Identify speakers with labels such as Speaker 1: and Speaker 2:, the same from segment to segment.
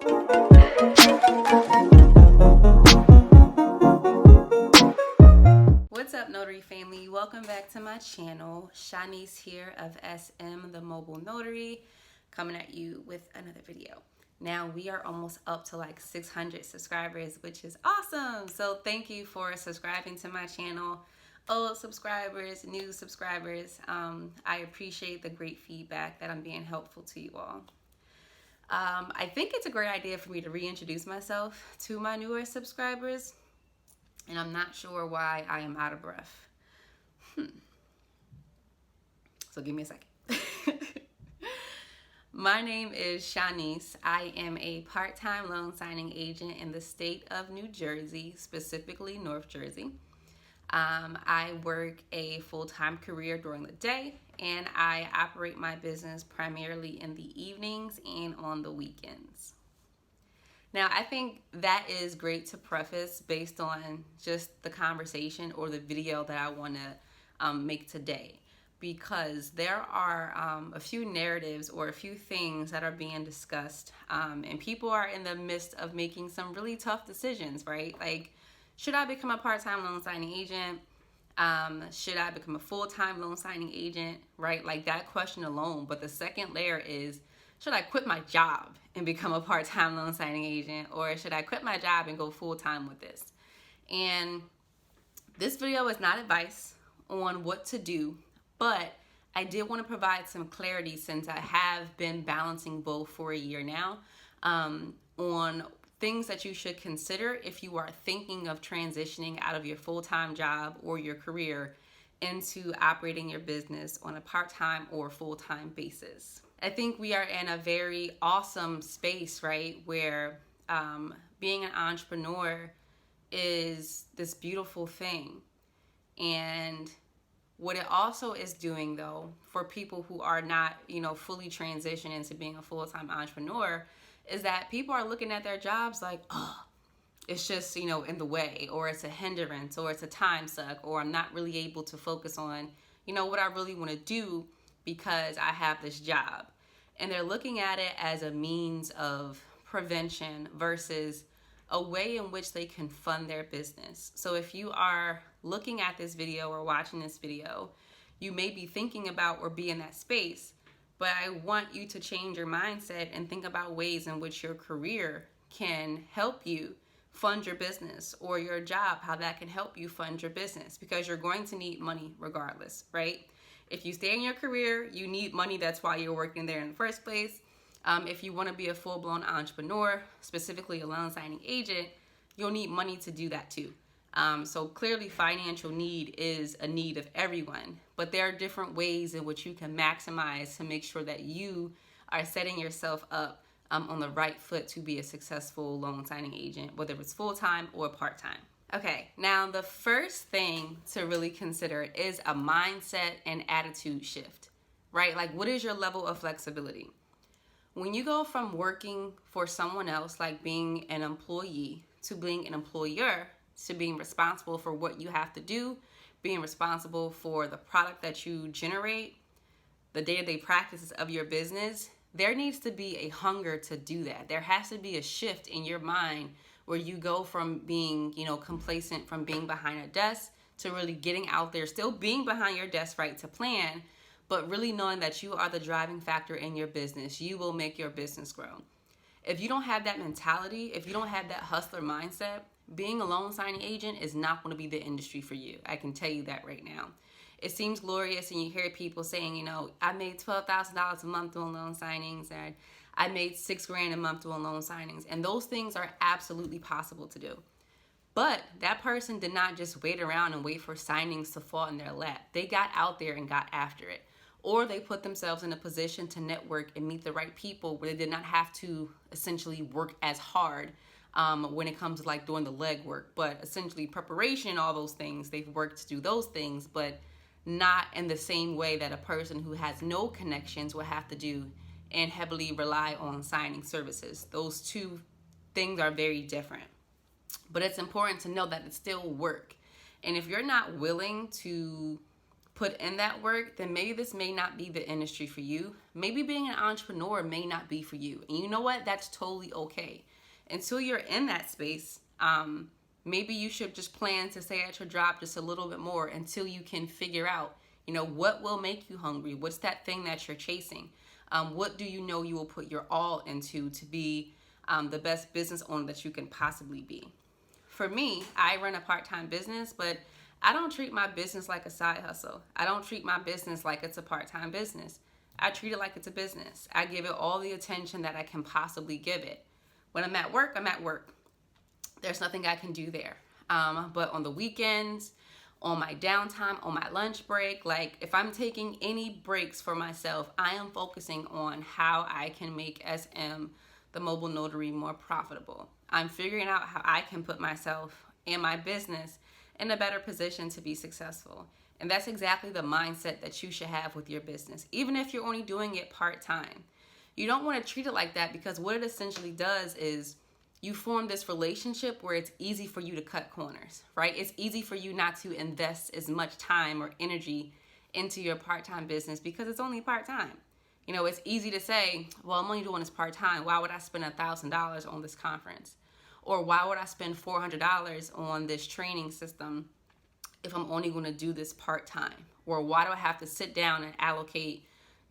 Speaker 1: What's up, Notary family? Welcome back to my channel. Shanice here of SM the Mobile Notary, coming at you with another video. Now we are almost up to like 600 subscribers, which is awesome. So thank you for subscribing to my channel. Old subscribers, new subscribers. I appreciate the great feedback that I'm being helpful to you all. I think it's a great idea for me to reintroduce myself to my newer subscribers, and I'm not sure why I am out of breath. So give me a second. My name is Shanice. I am a part-time loan signing agent in the state of New Jersey, specifically North Jersey. I work a full-time career during the day, and I operate my business primarily in the evenings and on the weekends. Now, I think that is great to preface based on just the conversation or the video that I want to make today, because there are a few narratives or a few things that are being discussed, and people are in the midst of making some really tough decisions, right? Like, should I become a part-time loan signing agent? Should I become a full-time loan signing agent, right? Like that question alone. But the second layer is, should I quit my job and become a part-time loan signing agent, or should I quit my job and go full-time with this? And this video is not advice on what to do, but I did want to provide some clarity, since I have been balancing both for a year now, on things that you should consider if you are thinking of transitioning out of your full-time job or your career into operating your business on a part-time or full-time basis. I think we are in a very awesome space, right, where being an entrepreneur is this beautiful thing. And what it also is doing, though, for people who are not, fully transitioned into being a full-time entrepreneur, is that people are looking at their jobs like, oh, it's just, in the way, or it's a hindrance, or it's a time suck, or I'm not really able to focus on, what I really want to do because I have this job. And they're looking at it as a means of prevention versus a way in which they can fund their business. So if you are looking at this video or watching this video, you may be thinking about or be in that space, but I want you to change your mindset and think about ways in which your career can help you fund your business, or your job, how that can help you fund your business, because you're going to need money regardless, right? If you stay in your career, you need money. That's why you're working there in the first place. If you want to be a full-blown entrepreneur, specifically a loan signing agent, you'll need money to do that too. So clearly financial need is a need of everyone, but there are different ways in which you can maximize to make sure that you are setting yourself up on the right foot to be a successful loan signing agent, whether it's full-time or part-time. Okay, now the first thing to really consider is a mindset and attitude shift, right? Like, what is your level of flexibility? When you go from working for someone else, like being an employee, to being an employer, to being responsible for what you have to do, being responsible for the product that you generate, the day-to-day practices of your business, there needs to be a hunger to do that. There has to be a shift in your mind where you go from being, complacent, from being behind a desk, to really getting out there, still being behind your desk, right, to plan, but really knowing that you are the driving factor in your business. You will make your business grow. If you don't have that mentality, if you don't have that hustler mindset, being a loan signing agent is not going to be the industry for you. I can tell you that right now. It seems glorious, and you hear people saying, I made $12,000 a month doing loan signings, and I made $6,000 a month doing loan signings. And those things are absolutely possible to do. But that person did not just wait around and wait for signings to fall in their lap. They got out there and got after it. Or they put themselves in a position to network and meet the right people where they did not have to essentially work as hard when it comes to like doing the legwork. But essentially preparation, all those things, they've worked to do those things, but not in the same way that a person who has no connections will have to do and heavily rely on signing services. Those two things are very different. But it's important to know that it's still work. And if you're not willing to put in that work, then maybe this may not be the industry for you. Maybe being an entrepreneur may not be for you. And you know what? That's totally okay. Until you're in that space, maybe you should just plan to stay at your job just a little bit more until you can figure out, what will make you hungry? What's that thing that you're chasing? What do you know you will put your all into to be the best business owner that you can possibly be? For me, I run a part-time business, but I don't treat my business like a side hustle. I don't treat my business like it's a part-time business. I treat it like it's a business. I give it all the attention that I can possibly give it. When I'm at work, I'm at work. There's nothing I can do there. But on the weekends, on my downtime, on my lunch break, like if I'm taking any breaks for myself, I am focusing on how I can make SM, the mobile notary, more profitable. I'm figuring out how I can put myself and my business in a better position to be successful. And that's exactly the mindset that you should have with your business, even if you're only doing it part-time. You don't want to treat it like that, because what it essentially does is you form this relationship where it's easy for you to cut corners, right? It's easy for you not to invest as much time or energy into your part-time business because it's only part-time. It's easy to say, well, I'm only doing this part-time. Why would I spend $1,000 on this conference? Or why would I spend $400 on this training system if I'm only going to do this part-time? Or why do I have to sit down and allocate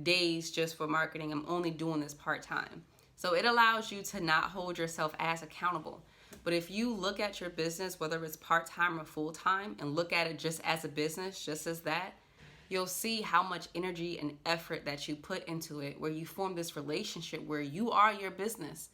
Speaker 1: days just for marketing? I'm only doing this part-time. So it allows you to not hold yourself as accountable. But if you look at your business, whether it's part-time or full-time, and look at it just as a business, just as that, you'll see how much energy and effort that you put into it, where you form this relationship where you are your business.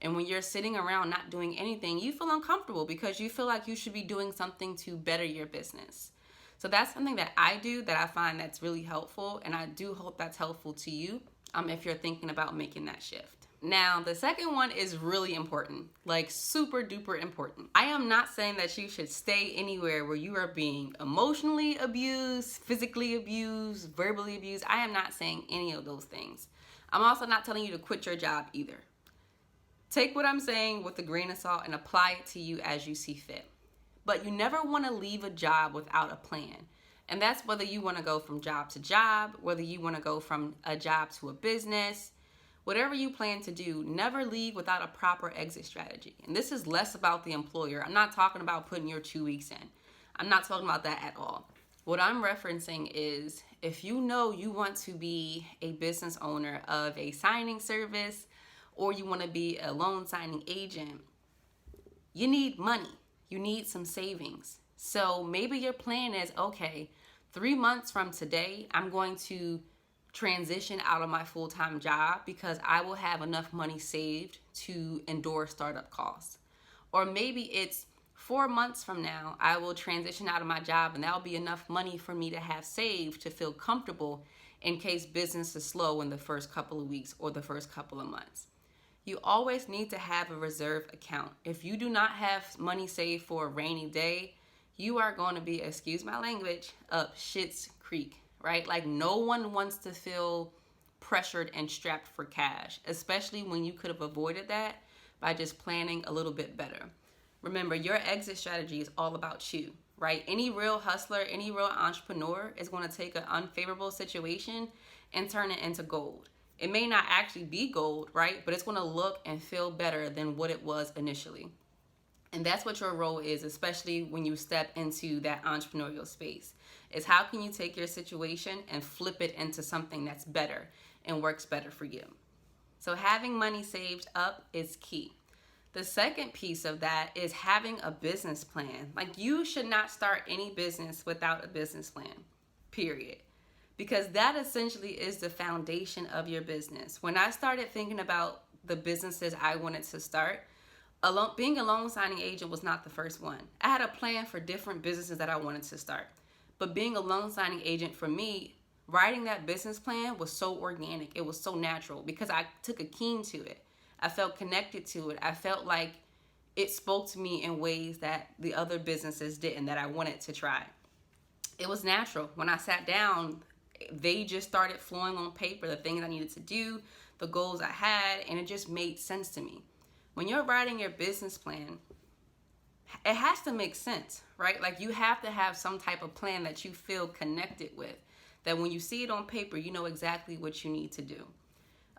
Speaker 1: And when you're sitting around not doing anything, you feel uncomfortable because you feel like you should be doing something to better your business. So that's something that I do that I find that's really helpful. And I do hope that's helpful to you if you're thinking about making that shift. Now, the second one is really important, like super duper important. I am not saying that you should stay anywhere where you are being emotionally abused, physically abused, verbally abused. I am not saying any of those things. I'm also not telling you to quit your job either. Take what I'm saying with a grain of salt and apply it to you as you see fit. But you never want to leave a job without a plan. And that's whether you want to go from job to job, whether you want to go from a job to a business, whatever you plan to do, never leave without a proper exit strategy. And this is less about the employer. I'm not talking about putting your 2 weeks in. I'm not talking about that at all. What I'm referencing is if you know you want to be a business owner of a signing service, or you want to be a loan signing agent, you need money. You need some savings. So maybe your plan is, okay, 3 months from today, I'm going to transition out of my full-time job because I will have enough money saved to endure startup costs. Or maybe it's 4 months from now, I will transition out of my job and that'll be enough money for me to have saved to feel comfortable in case business is slow in the first couple of weeks or the first couple of months. You always need to have a reserve account. If you do not have money saved for a rainy day, you are going to be, excuse my language, up shit's creek, right? Like no one wants to feel pressured and strapped for cash, especially when you could have avoided that by just planning a little bit better. Remember, your exit strategy is all about you, right? Any real hustler, any real entrepreneur is going to take an unfavorable situation and turn it into gold. It may not actually be gold, right? But it's going to look and feel better than what it was initially. And that's what your role is, especially when you step into that entrepreneurial space, is how can you take your situation and flip it into something that's better and works better for you. So having money saved up is key. The second piece of that is having a business plan. Like you should not start any business without a business plan, period. Because that essentially is the foundation of your business. When I started thinking about the businesses I wanted to start, being a loan signing agent was not the first one. I had a plan for different businesses that I wanted to start. But being a loan signing agent, for me, writing that business plan was so organic. It was so natural because I took a keen to it. I felt connected to it. I felt like it spoke to me in ways that the other businesses didn't, that I wanted to try. It was natural. When I sat down, they just started flowing on paper, the things I needed to do, the goals I had, and it just made sense to me. When you're writing your business plan, it has to make sense, right? Like, you have to have some type of plan that you feel connected with, that when you see it on paper, you know exactly what you need to do.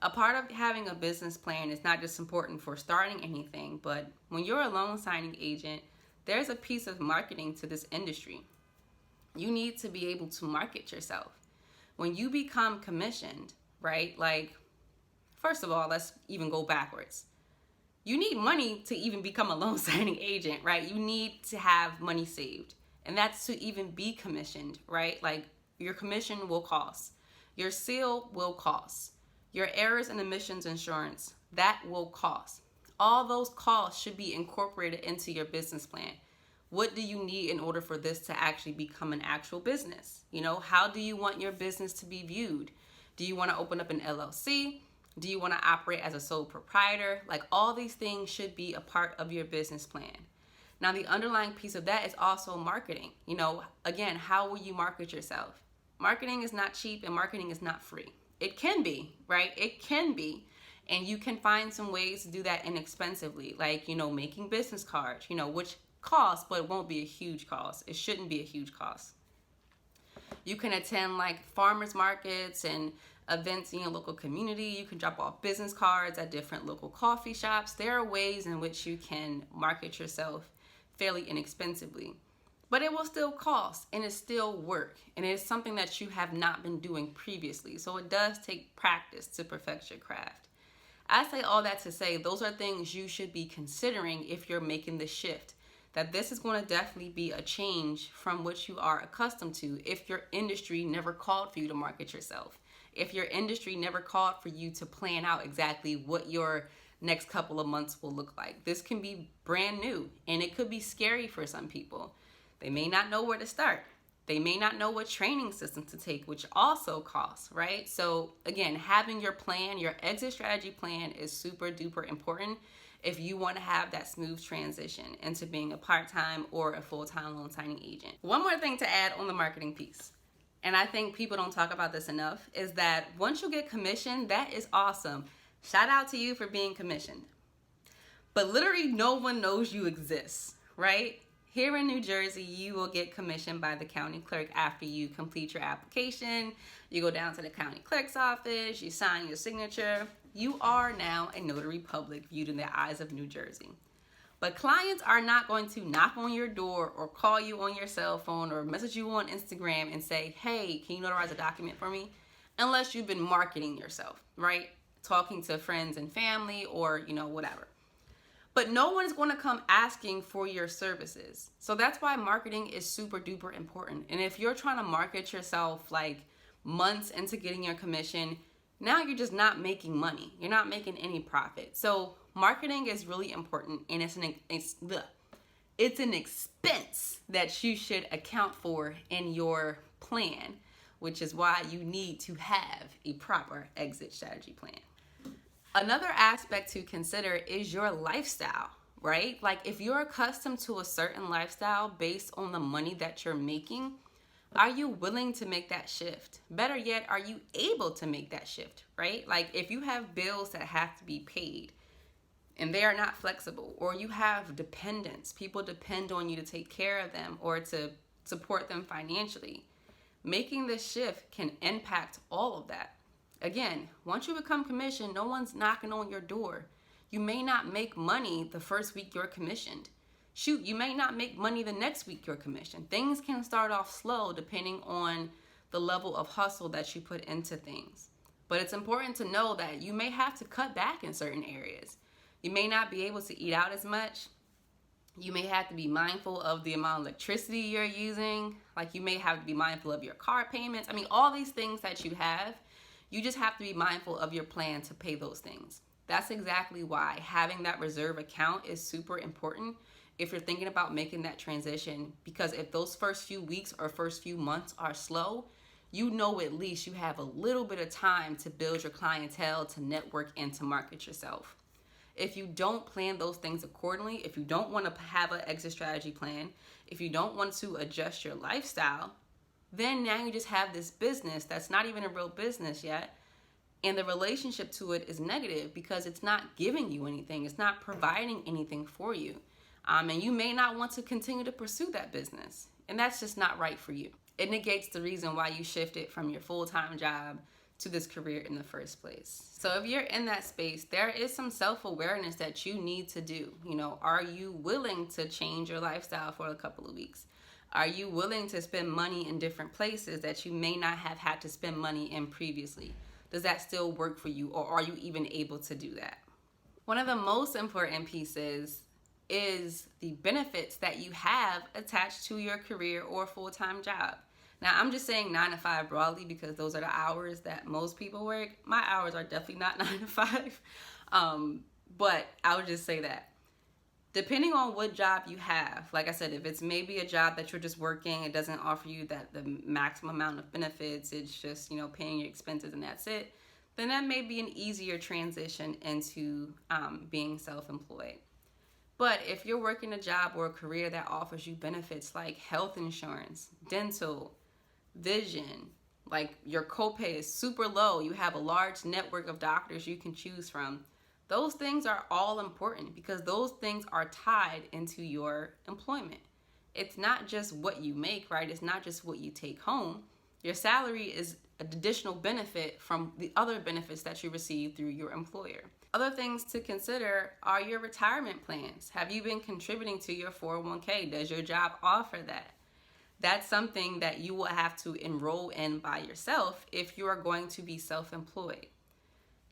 Speaker 1: A part of having a business plan is not just important for starting anything, but when you're a loan signing agent, there's a piece of marketing to this industry. You need to be able to market yourself. When you become commissioned, right? Like, first of all, let's even go backwards. You need money to even become a loan signing agent, right? You need to have money saved. And that's to even be commissioned, right? Like, your commission will cost. Your seal will cost. Your errors and omissions insurance, that will cost. All those costs should be incorporated into your business plan. What do you need in order for this to actually become an actual business? You know, how do you want your business to be viewed? Do you want to open up an LLC? Do you want to operate as a sole proprietor? Like, all these things should be a part of your business plan. Now, the underlying piece of that is also marketing. You know, again, how will you market yourself? Marketing is not cheap and marketing is not free. It can be, right? It can be. And you can find some ways to do that inexpensively, like, you know, making business cards, you know, which costs, but it won't be a huge cost. It shouldn't be a huge cost. You can attend like farmers markets and events in your local community. You can drop off business cards at different local coffee shops. There are ways in which you can market yourself fairly inexpensively. But it will still cost, and it's still work, and it's something that you have not been doing previously. So it does take practice to perfect your craft. I say all that to say those are things you should be considering if you're making the shift. That this is going to definitely be a change from what you are accustomed to if your industry never called for you to market yourself. If your industry never called for you to plan out exactly what your next couple of months will look like. This can be brand new, and it could be scary for some people. They may not know where to start. They may not know what training system to take, which also costs, right? So again, having your plan, your exit strategy plan is super duper important if you want to have that smooth transition into being a part-time or a full-time loan signing agent. One more thing to add on the marketing piece, and I think people don't talk about this enough, is that once you get commissioned, that is awesome. Shout out to you for being commissioned. But literally no one knows you exist, right? Here in New Jersey, you will get commissioned by the county clerk after you complete your application. You go down to the county clerk's office, you sign your signature. You are now a notary public viewed in the eyes of New Jersey. But clients are not going to knock on your door or call you on your cell phone or message you on Instagram and say, hey, can you notarize a document for me? Unless you've been marketing yourself, right? Talking to friends and family or, you know, whatever. But no one is going to come asking for your services. So that's why marketing is super duper important. And if you're trying to market yourself like months into getting your commission, now you're just not making money. You're not making any profit. So marketing is really important, and it's an expense that you should account for in your plan, which is why you need to have a proper exit strategy plan. Another aspect to consider is your lifestyle, right? Like, if you're accustomed to a certain lifestyle based on the money that you're making, are you willing to make that shift? Better yet, are you able to make that shift, right? Like, if you have bills that have to be paid and they are not flexible, or you have dependents, people depend on you to take care of them or to support them financially, making this shift can impact all of that. Again, once you become commissioned, no one's knocking on your door. You may not make money the first week you're commissioned. Shoot, you may not make money the next week you're commissioned. Things can start off slow depending on the level of hustle that you put into things. But it's important to know that you may have to cut back in certain areas. You may not be able to eat out as much. You may have to be mindful of the amount of electricity you're using. Like, you may have to be mindful of your car payments. I mean, all these things that you have, you just have to be mindful of your plan to pay those things. That's exactly why having that reserve account is super important if you're thinking about making that transition, because if those first few weeks or first few months are slow, you know at least you have a little bit of time to build your clientele, to network, and to market yourself. If you don't plan those things accordingly, if you don't want to have an exit strategy plan, if you don't want to adjust your lifestyle, then now you just have this business that's not even a real business yet, and the relationship to it is negative because it's not giving you anything. It's not providing anything for you. And you may not want to continue to pursue that business. And that's just not right for you. It negates the reason why you shifted from your full-time job to this career in the first place. So if you're in that space, there is some self-awareness that you need to do. You know, are you willing to change your lifestyle for a couple of weeks? Are you willing to spend money in different places that you may not have had to spend money in previously? Does that still work for you, or are you even able to do that? One of the most important pieces is the benefits that you have attached to your career or full-time job. Now, I'm just saying 9 to 5 broadly because those are the hours that most people work. My hours are definitely not 9 to 5, but I would just say that. Depending on what job you have, like I said, if it's maybe a job that you're just working, it doesn't offer you the maximum amount of benefits, it's just, you know, paying your expenses and that's it, then that may be an easier transition into being self-employed. But if you're working a job or a career that offers you benefits like health insurance, dental, vision, like your copay is super low, you have a large network of doctors you can choose from, those things are all important because those things are tied into your employment. It's not just what you make, right? It's not just what you take home. Your salary is an additional benefit from the other benefits that you receive through your employer. Other things to consider are your retirement plans. Have you been contributing to your 401k? Does your job offer that? That's something that you will have to enroll in by yourself if you are going to be self-employed.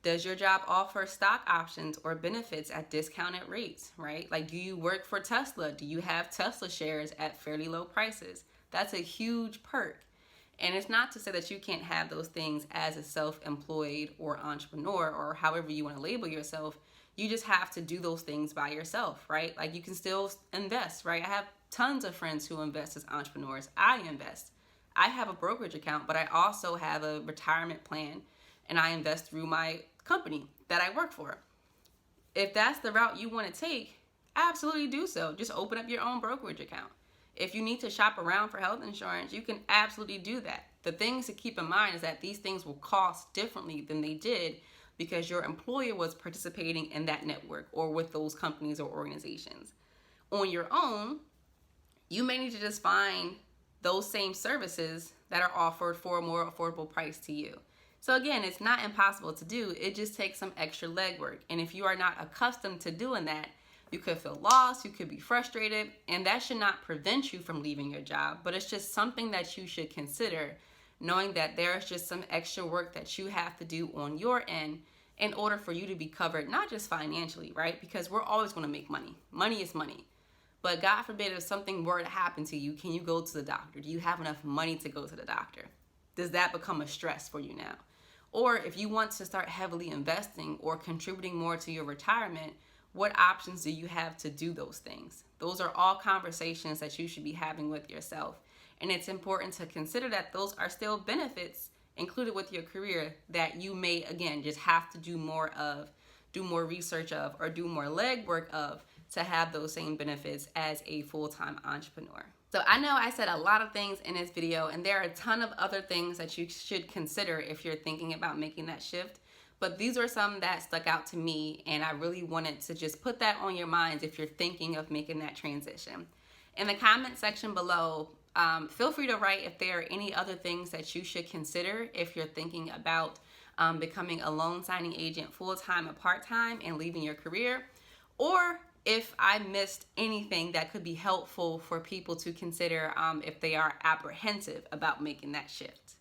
Speaker 1: Does your job offer stock options or benefits at discounted rates, right? Like, do you work for Tesla? Do you have Tesla shares at fairly low prices? That's a huge perk. And it's not to say that you can't have those things as a self-employed or entrepreneur or however you want to label yourself. You just have to do those things by yourself, right? Like, you can still invest, right? I have tons of friends who invest as entrepreneurs. I invest. I have a brokerage account, but I also have a retirement plan, and I invest through my company that I work for. If that's the route you want to take, absolutely do so. Just open up your own brokerage account. If you need to shop around for health insurance, you can absolutely do that. The things to keep in mind is that these things will cost differently than they did because your employer was participating in that network or with those companies or organizations. On your own, you may need to just find those same services that are offered for a more affordable price to you. So again, it's not impossible to do. It just takes some extra legwork. And if you are not accustomed to doing that, you could feel lost, you could be frustrated, and that should not prevent you from leaving your job. But it's just something that you should consider, knowing that there's just some extra work that you have to do on your end in order for you to be covered, not just financially, right? Because we're always going to make money. Money is money. But God forbid, if something were to happen to you, can you go to the doctor? Do you have enough money to go to the doctor? Does that become a stress for you now? Or if you want to start heavily investing or contributing more to your retirement, what options do you have to do those things? Those are all conversations that you should be having with yourself. And it's important to consider that those are still benefits included with your career that you may, again, just have to do more of, do more research of, or do more legwork of to have those same benefits as a full-time entrepreneur. So I know I said a lot of things in this video, and there are a ton of other things that you should consider if you're thinking about making that shift. But these are some that stuck out to me, and I really wanted to just put that on your minds if you're thinking of making that transition. In the comment section below, feel free to write if there are any other things that you should consider if you're thinking about becoming a loan signing agent full-time or part-time and leaving your career, or if I missed anything that could be helpful for people to consider if they are apprehensive about making that shift.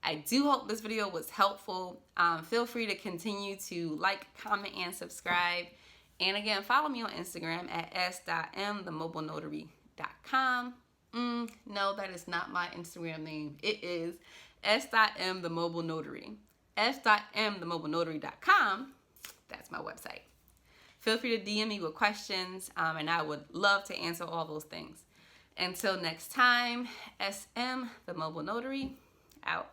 Speaker 1: I do hope this video was helpful. Feel free to continue to like, comment, and subscribe. And again, follow me on Instagram at s.mthemobilenotary.com. No, that is not my Instagram name. It is s.mthemobilenotary. s.mthemobilenotary.com. That's my website. Feel free to DM me with questions, and I would love to answer all those things. Until next time, SM, the Mobile Notary, out.